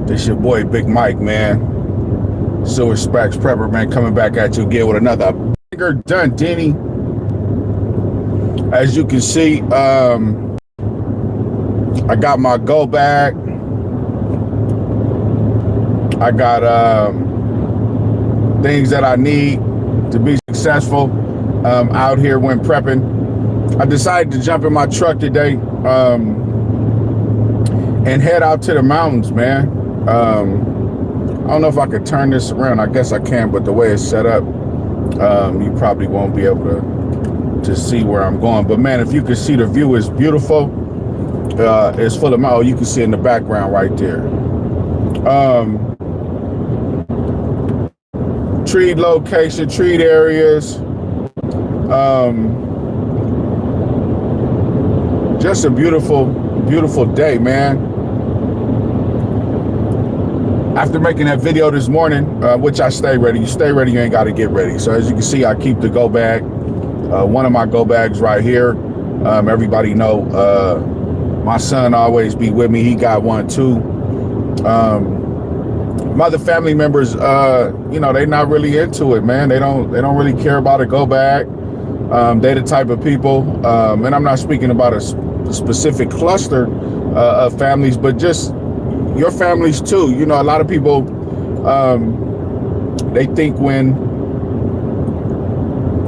This your boy Big Mike, man. Silver Specs Prepper, man, coming back at you again with another bigger Dundini. As you can see, I got my go bag. I got things that I need to be successful out here when prepping. I decided to jump in my truck today and head out to the mountains, man. I don't know if I could turn this around. I guess I can, but the way it's set up, you probably won't be able to see where I'm going. But man, if you can see, the view is beautiful. It's full of mountains. You can see in the background right there. Treed location, treed areas. Just a beautiful, beautiful day, man. After making that video this morning, which I stay ready. You stay ready, you ain't got to get ready. So as you can see, I keep the go bag. One of my go bags right here. Everybody know my son always be with me. He got one too. My other family members, you know, they not really into it, man. They don't really care about a go bag. They the type of people, and I'm not speaking about a specific cluster of families, but just your families too. You know, a lot of people, they think when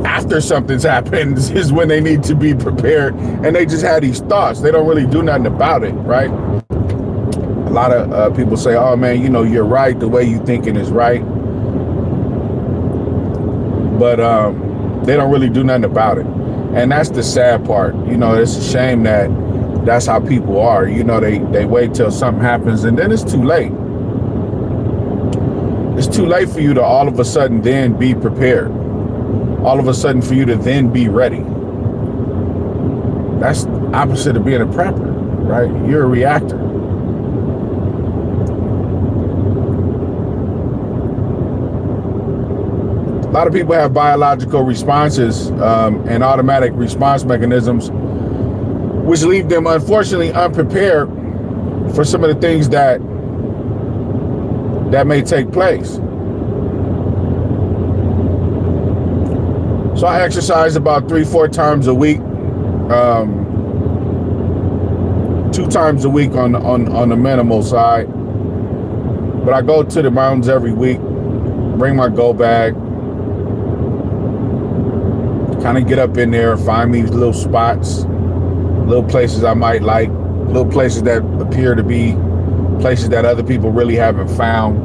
after something's happened is when they need to be prepared, and they just have these thoughts. They don't really do nothing about it, right? A lot of people say, oh man, you know, you're right, the way you thinking is right, but they don't really do nothing about it. And that's the sad part. You know, it's a shame that that's how people are. You know, they wait till something happens and then it's too late. It's too late for you to all of a sudden then be prepared. All of a sudden for you to then be ready. That's the opposite of being a prepper, right? You're a reactor. A lot of people have biological responses and automatic response mechanisms, which leave them unfortunately unprepared for some of the things that may take place. So I exercise about 3-4 times a week, 2 times a week on the minimal side. But I go to the mountains every week, bring my go bag, kind of get up in there, find me little spots, little places I might like, little places that appear to be places that other people really haven't found.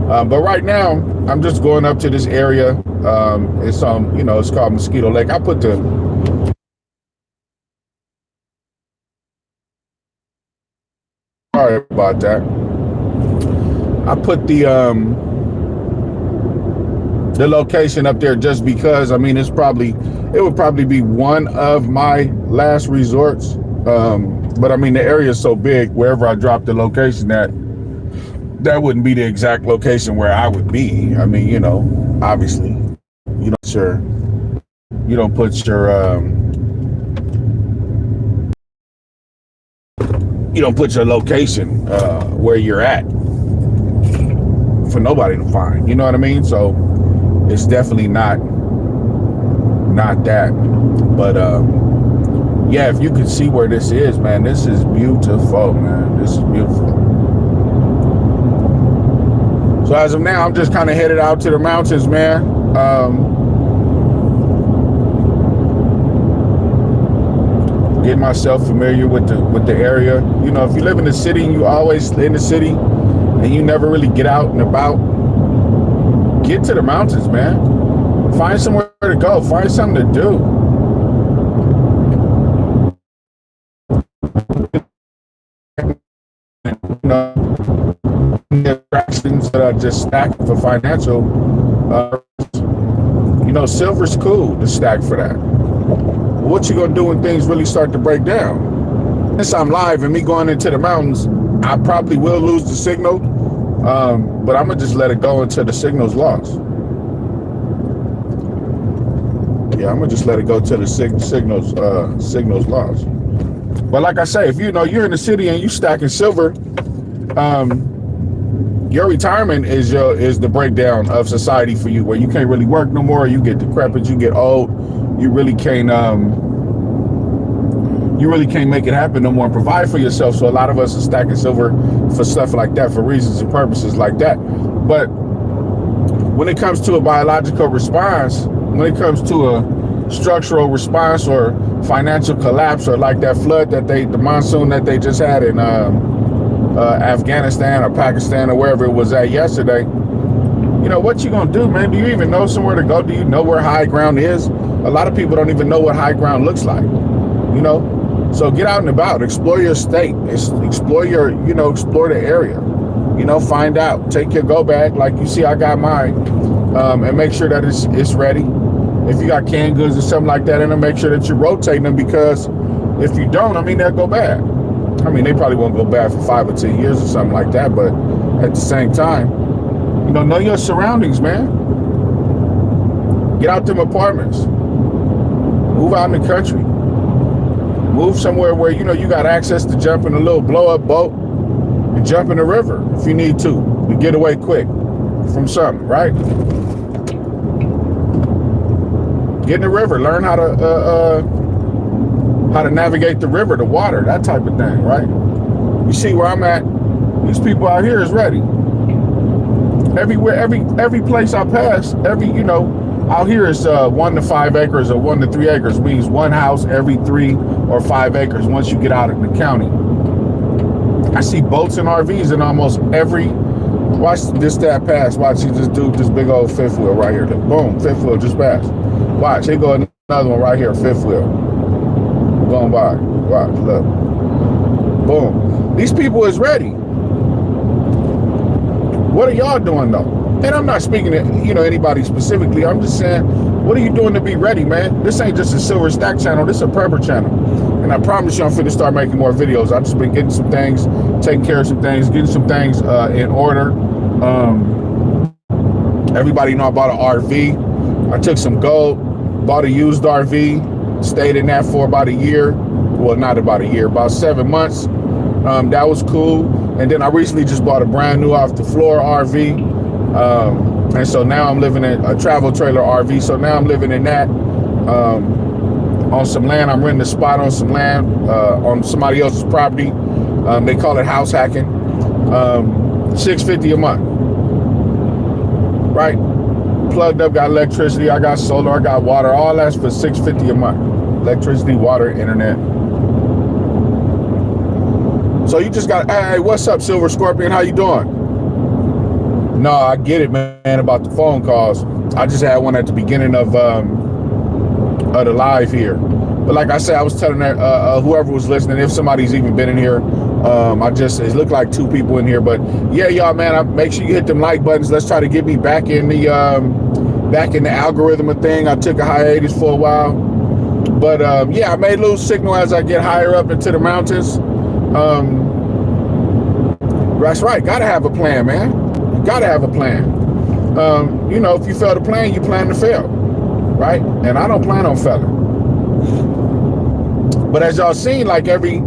But right now, I'm just going up to this area. It's you know, it's called Mosquito Lake. I put the sorry about that. I put the location up there just because, I mean, it would probably be one of my last resorts. But I mean, the area is so big, wherever I drop the location, that wouldn't be the exact location where I would be. I mean, you know, obviously, you don't put your location where you're at for nobody to find. You know what I mean? So it's definitely not that. But yeah, if you could see where this is, man, this is beautiful, man. This is beautiful. So as of now, I'm just kind of headed out to the mountains, man. Get myself familiar with the area. You know, if you live in the city and you always in the city and you never really get out and about, get to the mountains, man. Find somewhere to go. Find something to do. You know, the attractions that are just stacked for financial. You know, silver's cool to stack for that. What you gonna do when things really start to break down? Since I'm live and me going into the mountains, I probably will lose the signal, but I'm gonna just let it go until the signal's lost. Yeah, I'm gonna just let it go till the signal's lost. But like I say, if you know you're in the city and you stacking silver, Your retirement is the breakdown of society for you, where you can't really work no more. You get decrepit, you get old, you really can't make it happen no more and provide for yourself. So a lot of us are stacking silver for stuff like that, for reasons and purposes like that. But when it comes to a biological response, when it comes to a structural response or financial collapse, or like that flood the monsoon that they just had in Afghanistan or Pakistan or wherever it was at yesterday, you know, what you gonna do, man? Do you even know somewhere to go? Do you know where high ground is? A lot of people don't even know what high ground looks like, you know? So get out and about, explore your state, explore explore the area, you know, find out, take your go bag like you see I got mine, and make sure that it's ready. If you got canned goods or something like that, and then make sure that you're rotating them, because if you don't, I mean, they'll go bad. I mean, they probably won't go bad for 5 or 10 years or something like that, but at the same time, you know your surroundings, man. Get out them apartments. Move out in the country. Move somewhere where, you know, you got access to jump in a little blow-up boat and jump in the river if you need to get away quick from something, right? Get in the river. Learn how to navigate the river, the water, that type of thing, right? You see where I'm at? These people out here is ready. Everywhere, every place I pass, out here is 1 to 5 acres or 1 to 3 acres, means one house every 3 or 5 acres once you get out in the county. I see boats and RVs in almost every, watch this dad pass, watch, he just do this big old fifth wheel right here. Boom, fifth wheel just passed. Watch, here go another one right here, fifth wheel. Going by, watch, look. Boom. These people is ready. What are y'all doing though? And I'm not speaking to, anybody specifically. I'm just saying, what are you doing to be ready, man? This ain't just a Silver Stack channel. This is a prepper channel. And I promise you I'm finna start making more videos. I've just been getting some things, taking care of some things, getting some things in order. Everybody know I bought an RV. I took some gold, bought a used RV, stayed in that for about a year. Well, not about a year, about 7 months. That was cool. And then I recently just bought a brand new off the floor RV. And so now I'm living in a travel trailer RV. So now I'm living in that, on some land. I'm renting a spot on some land, on somebody else's property. They call it house hacking. $650 a month, right? Plugged up, got electricity. I got solar, I got water, all that's for $650 a month. Electricity, water, internet. So you just got, hey, what's up, Silver Scorpion? How you doing? No, I get it, man, about the phone calls. I just had one at the beginning of the live here. But like I said, I was telling whoever was listening, if somebody's even been in here, it looked like 2 people in here. But yeah, y'all, man, make sure you hit them like buttons. Let's try to get me back in the algorithm of thing. I took a hiatus for a while. But yeah, I may lose signal as I get higher up into the mountains. That's right. Gotta have a plan, man. You gotta have a plan. If you fail to plan, you plan to fail, right? And I don't plan on failing. But as y'all seen, like every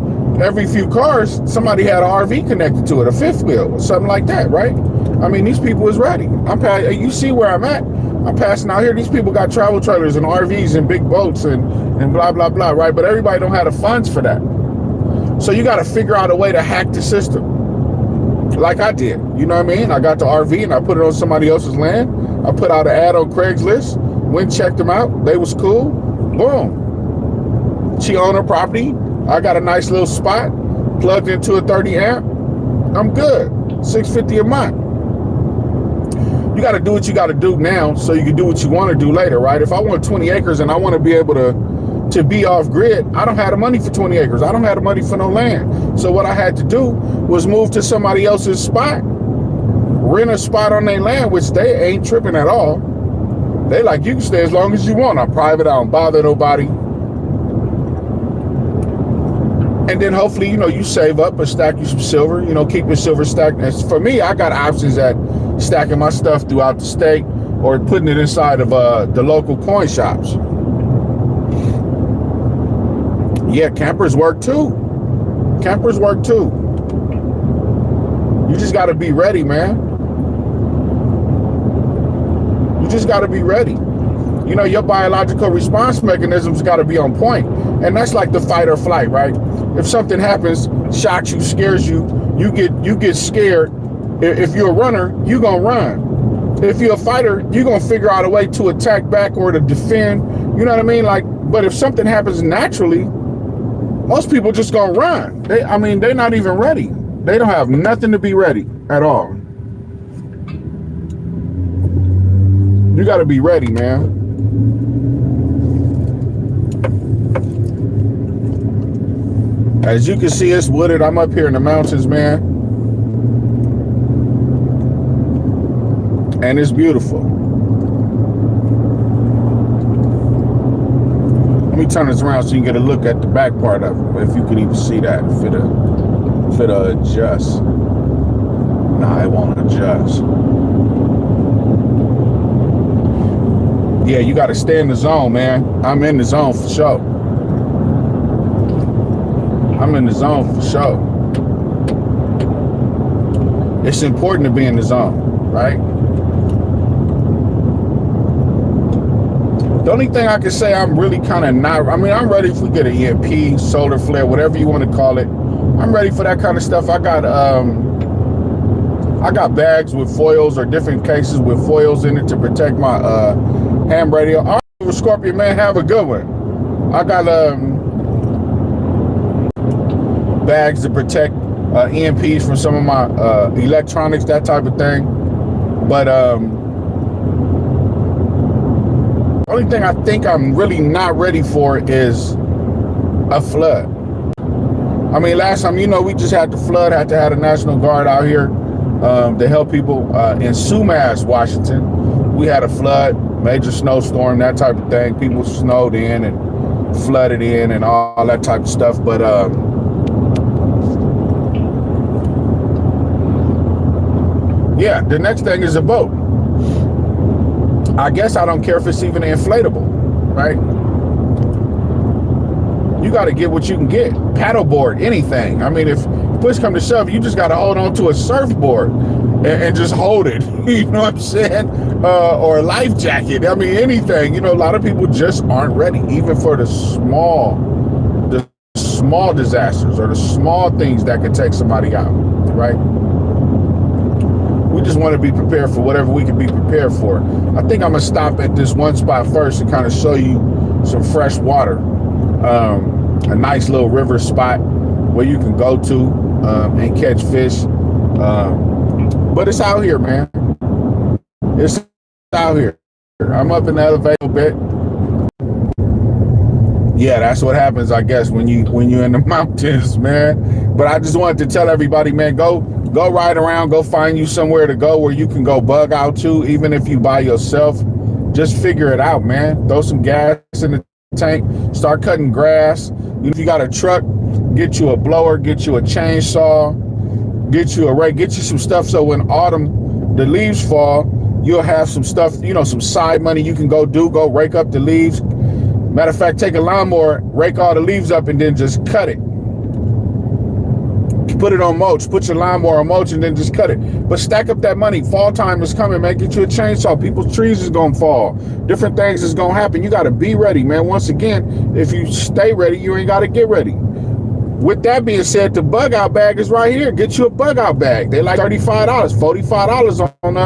few cars, somebody had an RV connected to it, a fifth wheel or something like that, right? I mean, these people is ready. You see where I'm at? I'm passing out here. These people got travel trailers and RVs and big boats and blah, blah, blah, right? But everybody don't have the funds for that. So you got to figure out a way to hack the system. Like I did, you know what I mean? I got the RV and I put it on somebody else's land. I put out an ad on Craigslist, went checked them out. They was cool. Boom. She owned her property. I got a nice little spot, plugged into a 30 amp. I'm good. $650 a month. You got to do what you got to do now so you can do what you want to do later, right? If I want 20 acres and I want to be able to be off grid, I don't have the money for 20 acres. I don't have the money for no land. So what I had to do was move to somebody else's spot, rent a spot on their land, which they ain't tripping at all. They like, you can stay as long as you want. I'm private. I don't bother nobody. And then hopefully, you save up or stack you some silver, keep your silver stacked. And for me, I got options at stacking my stuff throughout the state or putting it inside of the local coin shops. Yeah, campers work too. Campers work too. You just got to be ready, man. just got to be ready. You know, your biological response mechanisms got to be on point. And that's like the fight or flight, right? If something happens, shocks you, scares you, you get scared. If you're a runner, you're going to run. If you're a fighter, you're going to figure out a way to attack back or to defend. You know what I mean? Like, but if something happens naturally, most people just going to run. They're not even ready. They don't have nothing to be ready at all. You got to be ready, man. As you can see, it's wooded. I'm up here in the mountains, man. And it's beautiful. Let me turn this around so you can get a look at the back part of it, if you can even see that, if it'll adjust. Nah, it won't adjust. Yeah, you got to stay in the zone, man. I'm in the zone for sure. I'm in the zone for sure. It's important to be in the zone, right? The only thing I can say I'm really kind of not, I'm ready if we get an EMP, solar flare, whatever you want to call it. I'm ready for that kind of stuff. I got bags with foils or different cases with foils in it to protect my ham radio. All right, Scorpion, man, have a good one. I got bags to protect EMPs from some of my electronics, that type of thing. But the only thing I think I'm really not ready for is a flood. I mean, last time, you know, we just had the flood, had to have the National Guard out here to help people in Sumas, Washington. We had a flood, major snowstorm, that type of thing. People snowed in and flooded in and all that type of stuff. But yeah, the next thing is a boat. I guess I don't care if it's even inflatable, right? You got to get what you can get. Paddleboard, anything. I mean, if push come to shove, you just got to hold on to a surfboard and just hold it. You know what I'm saying? Or a life jacket. I mean, anything. You know, a lot of people just aren't ready, even for the small disasters or the small things that could take somebody out, right? We just want to be prepared for whatever we can be prepared for. I think I'm going to stop at this one spot first and kind of show you some fresh water. A nice little river spot where you can go to and catch fish. But it's out here, man. It's out here. I'm up in the elevator a bit. Yeah, that's what happens, I guess, when you're in the mountains, man. But I just wanted to tell everybody, man, go ride around, go find you somewhere to go where you can go bug out to, even if you by yourself. Just figure it out, man. Throw some gas in the tank, start cutting grass. If you got a truck, get you a blower, get you a chainsaw, get you a rake, get you some stuff so when autumn, the leaves fall, you'll have some stuff, you know, some side money you can go rake up the leaves. Matter of fact, take a lawnmower, rake all the leaves up and then just cut it. Put it on mulch, put your lawnmower on mulch and then just cut it. But stack up that money. Fall time is coming, man. Get you a chainsaw. People's trees is going to fall. Different things is going to happen. You got to be ready, man. Once again, if you stay ready, you ain't got to get ready. With that being said, the bug out bag is right here. Get you a bug out bag. They like $35, $45 on